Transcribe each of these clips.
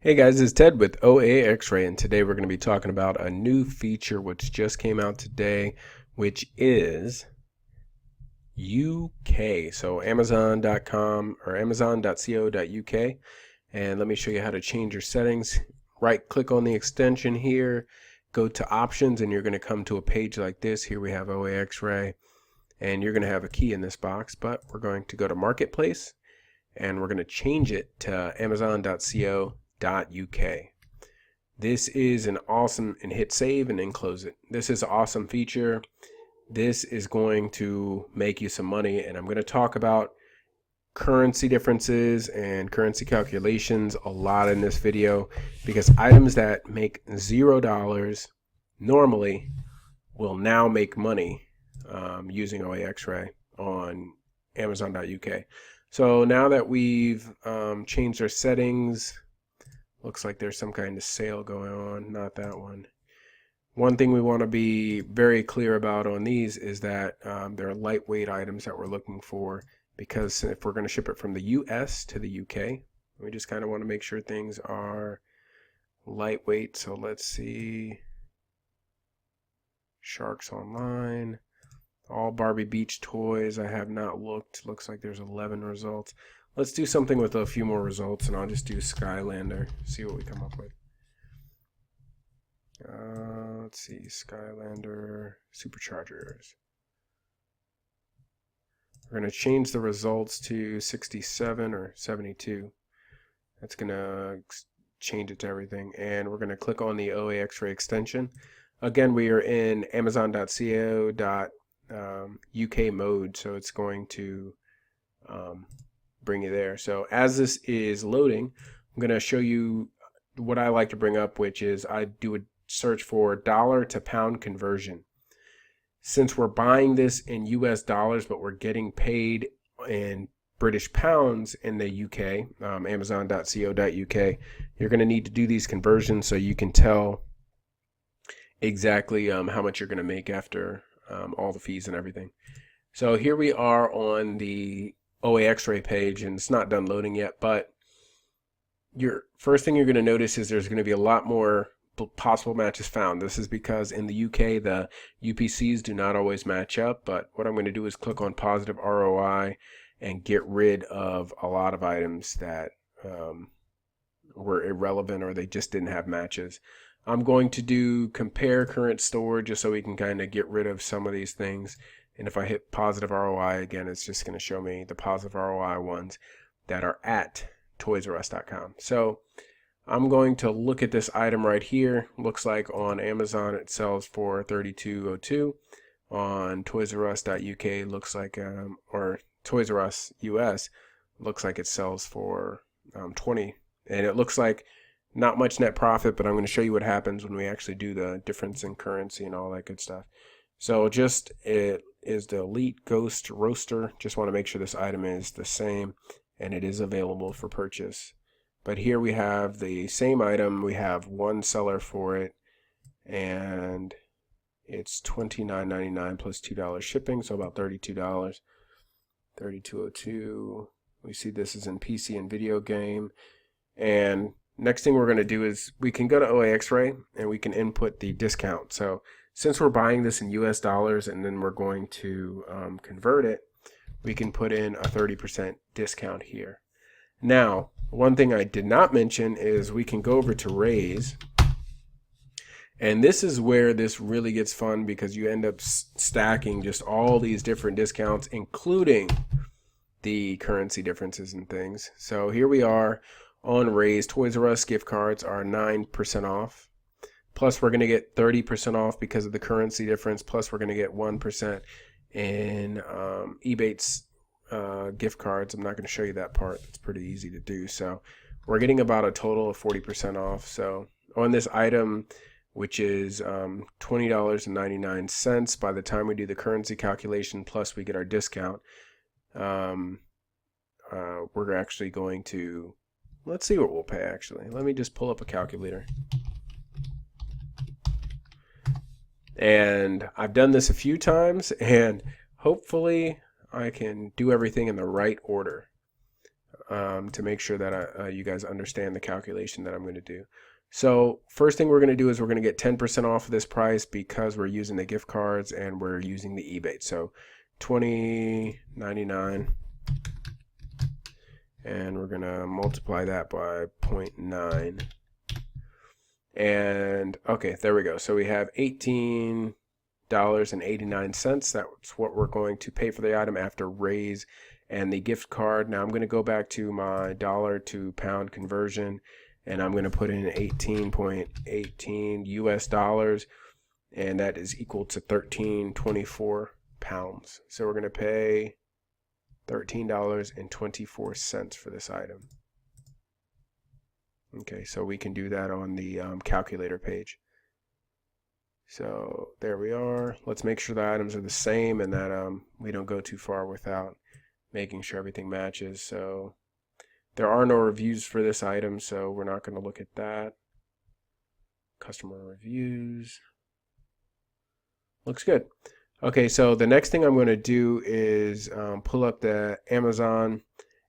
Hey guys, it's Ted with OAXRAY, and today we're going to be talking about a new feature which just came out today, which is UK. So Amazon.com or Amazon.co.uk. And let me show you how to change your settings. Right click on the extension here, go to options, and you're going to come to a page like this. Here we have OAXRAY, and you're going to have a key in this box, but we're going to go to Marketplace, and we're going to change it to Amazon.co.uk. This is an awesome, and hit save and then close it. This is an awesome feature. This is going to make you some money, and I'm going to talk about currency differences and currency calculations a lot in this video, because items that make $0 normally will now make money using OAXRAY on Amazon.uk. So now that we've changed our settings, looks like there's some kind of sale going on, not that one. One thing we want to be very clear about on these is that there are lightweight items that we're looking for, because if we're going to ship it from the US to the UK, we just kind of want to make sure things are lightweight. So let's see. Sharks Online. All Barbie Beach toys. I have not looked. Looks like there's 11 results. Let's do something with a few more results, and I'll just do Skylander, see what we come up with. Let's see, Skylander Superchargers. We're going to change the results to 67 or 72. That's going to change it to everything, and we're going to click on the OAXRAY extension. Again, we are in Amazon.co.uk mode, so it's going to bring you there. So as this is loading, I'm going to show you what I like to bring up, which is I do a search for dollar to pound conversion. Since we're buying this in US dollars, but we're getting paid in British pounds in the UK, Amazon.co.uk, you're going to need to do these conversions so you can tell exactly how much you're going to make after all the fees and everything. So here we are on the OAXRAY page, and it's not done loading yet, but your first thing you're going to notice is there's going to be a lot more possible matches found. This is because in the UK the UPCs do not always match up, but what I'm going to do is click on positive ROI and get rid of a lot of items that were irrelevant or they just didn't have matches. I'm going to do compare current store just so we can kind of get rid of some of these things. And if I hit positive ROI again, it's just going to show me the positive ROI ones that are at toysrus.com. So I'm going to look at this item right here. Looks like on Amazon it sells for $32.02. On toysrus.uk looks like, or Toys R Us US looks like it sells for $20. And it looks like not much net profit, but I'm going to show you what happens when we actually do the difference in currency and all that good stuff. So just it is the Elite Ghost Roaster. Just want to make sure this item is the same and it is available for purchase. But here we have the same item. We have one seller for it, and it's $29.99 plus $2 shipping, so about $32. $32.02. We see this is in PC and video game. And next thing we're going to do is we can go to OAXRAY and we can input the discount. So since we're buying this in US dollars and then we're going to convert it, we can put in a 30% discount here. Now, one thing I did not mention is we can go over to Raise. And this is where this really gets fun, because you end up stacking just all these different discounts, including the currency differences and things. So here we are on Raise. Toys R Us gift cards are 9% off. Plus we're going to get 30% off because of the currency difference. Plus we're going to get 1% in Ebates gift cards. I'm not going to show you that part. It's pretty easy to do. So we're getting about a total of 40% off. So on this item, which is $20.99, by the time we do the currency calculation plus we get our discount, we're actually going to, let's see what we'll pay actually. Let me just pull up a calculator. And I've done this a few times, and hopefully I can do everything in the right order. to make sure that you guys understand the calculation that I'm going to do. So first thing we're going to do is we're going to get 10% off of this price because we're using the gift cards and we're using the eBay. So $20.99, and we're going to multiply that by 0.9. And okay, there we go. So we have $18.89. That's what we're going to pay for the item after raise and the gift card. Now I'm going to go back to my dollar to pound conversion, and I'm going to put in 18.18 US dollars, and that is equal to 13.24 pounds. So we're going to pay $13.24 for this item. Okay, so we can do that on the calculator page. So there we are. Let's make sure the items are the same and that we don't go too far without making sure everything matches. So there are no reviews for this item, so we're not going to look at that. Customer reviews. Looks good. Okay, so the next thing I'm going to do is pull up the Amazon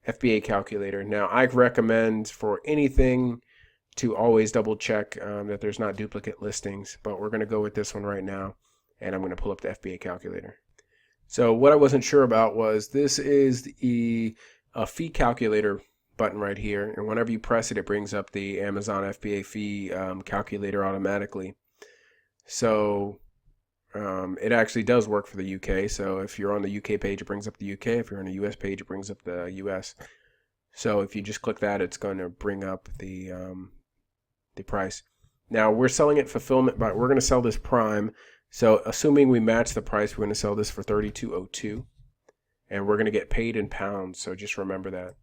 FBA calculator. Now, I recommend for anything to always double check that there's not duplicate listings, but we're going to go with this one right now, and I'm going to pull up the FBA calculator. So what I wasn't sure about was this is the fee calculator button right here, and whenever you press it, it brings up the Amazon FBA fee calculator automatically. So it actually does work for the UK. So if you're on the UK page, it brings up the UK. If you're on the US page, it brings up the US. So if you just click that, it's going to bring up the price. Now we're selling it fulfillment, but we're going to sell this prime. So assuming we match the price, we're going to sell this for $32.02, and we're going to get paid in pounds. So just remember that.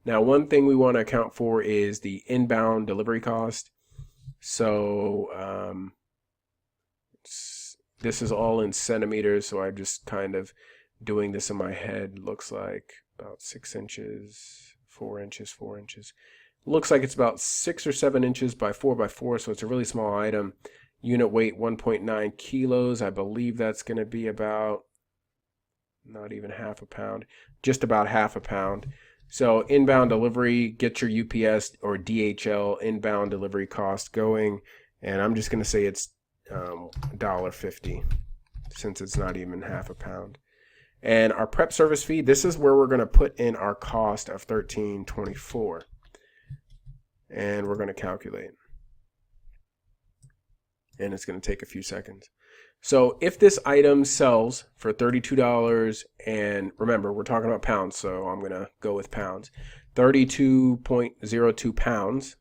Now, one thing we want to account for is the inbound delivery cost. So this is all in centimeters, so I'm just kind of doing this in my head. Looks like about 6 inches, 4 inches, 4 inches. Looks like it's about 6 or 7 inches by 4 by 4, so it's a really small item. Unit weight 1.9 kilos. I believe that's going to be about not even half a pound, just about half a pound. So inbound delivery, get your UPS or DHL inbound delivery cost going, and I'm just going to say it's $1.50 since it's not even half a pound. And our prep service fee, this is where we're going to put in our cost of $13.24, and we're going to calculate, and it's going to take a few seconds. So if this item sells for $32, and remember we're talking about pounds, so I'm going to go with pounds, 32.02 pounds,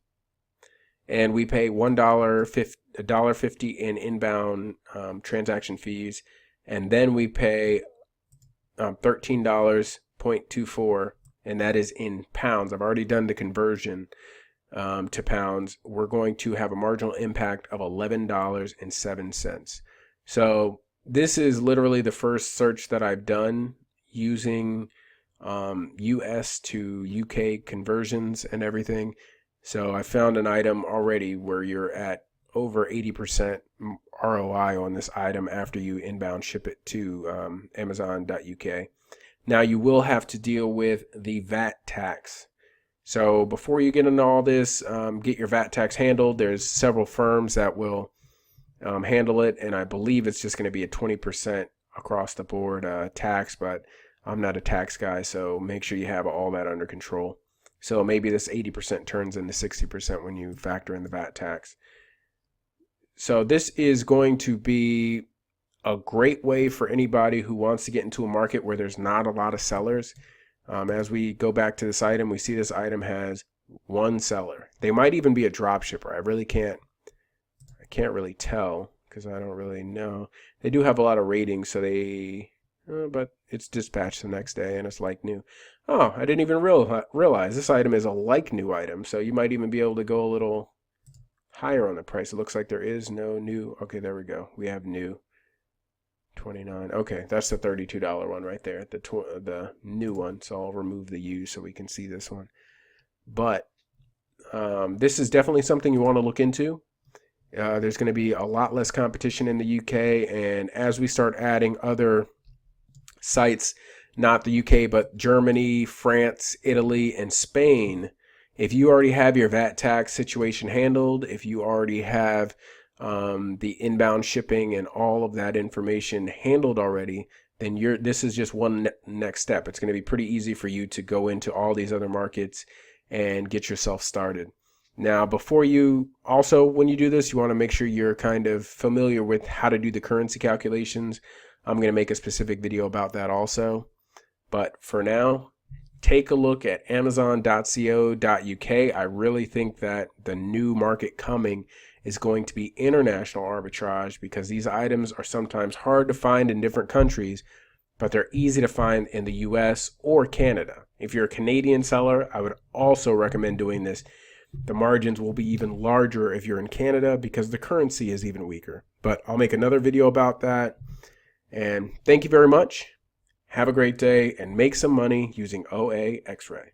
and we pay $1.50 in inbound transaction fees, and then we pay $13.24, and that is in pounds. I've already done the conversion to pounds. We're going to have a marginal impact of $11.07. So this is literally the first search that I've done using US to UK conversions and everything. So I found an item already where you're at over 80% ROI on this item after you inbound ship it to Amazon.uk. Now you will have to deal with the VAT tax. So before you get into all this, get your VAT tax handled. There's several firms that will handle it, and I believe it's just going to be a 20% across the board tax, but I'm not a tax guy, so make sure you have all that under control. So maybe this 80% turns into 60% when you factor in the VAT tax. So this is going to be a great way for anybody who wants to get into a market where there's not a lot of sellers. As we go back to this item, we see this item has one seller. They might even be a drop shipper. I can't really tell because I don't really know. They do have a lot of ratings, so but it's dispatched the next day and it's like new. Oh, I didn't even realize this item is a like new item, so you might even be able to go a little higher on the price. It looks like there is no new. Okay, there we go. We have new 29. Okay, that's the $32 one right there, the new one. So I'll remove the U so we can see this one. But this is definitely something you want to look into. There's going to be a lot less competition in the UK, and as we start adding other sites not the UK, but Germany, France, Italy, and Spain, if you already have your VAT tax situation handled, if you already have the inbound shipping and all of that information handled already, then this is just one next step. It's going to be pretty easy for you to go into all these other markets and get yourself started. Now, when you do this, you want to make sure you're kind of familiar with how to do the currency calculations. I'm going to make a specific video about that also. But for now, take a look at amazon.co.uk. I really think that the new market coming is going to be international arbitrage, because these items are sometimes hard to find in different countries, but they're easy to find in the US or Canada. If you're a Canadian seller, I would also recommend doing this. The margins will be even larger if you're in Canada because the currency is even weaker. But I'll make another video about that. And thank you very much. Have a great day and make some money using OAXRAY.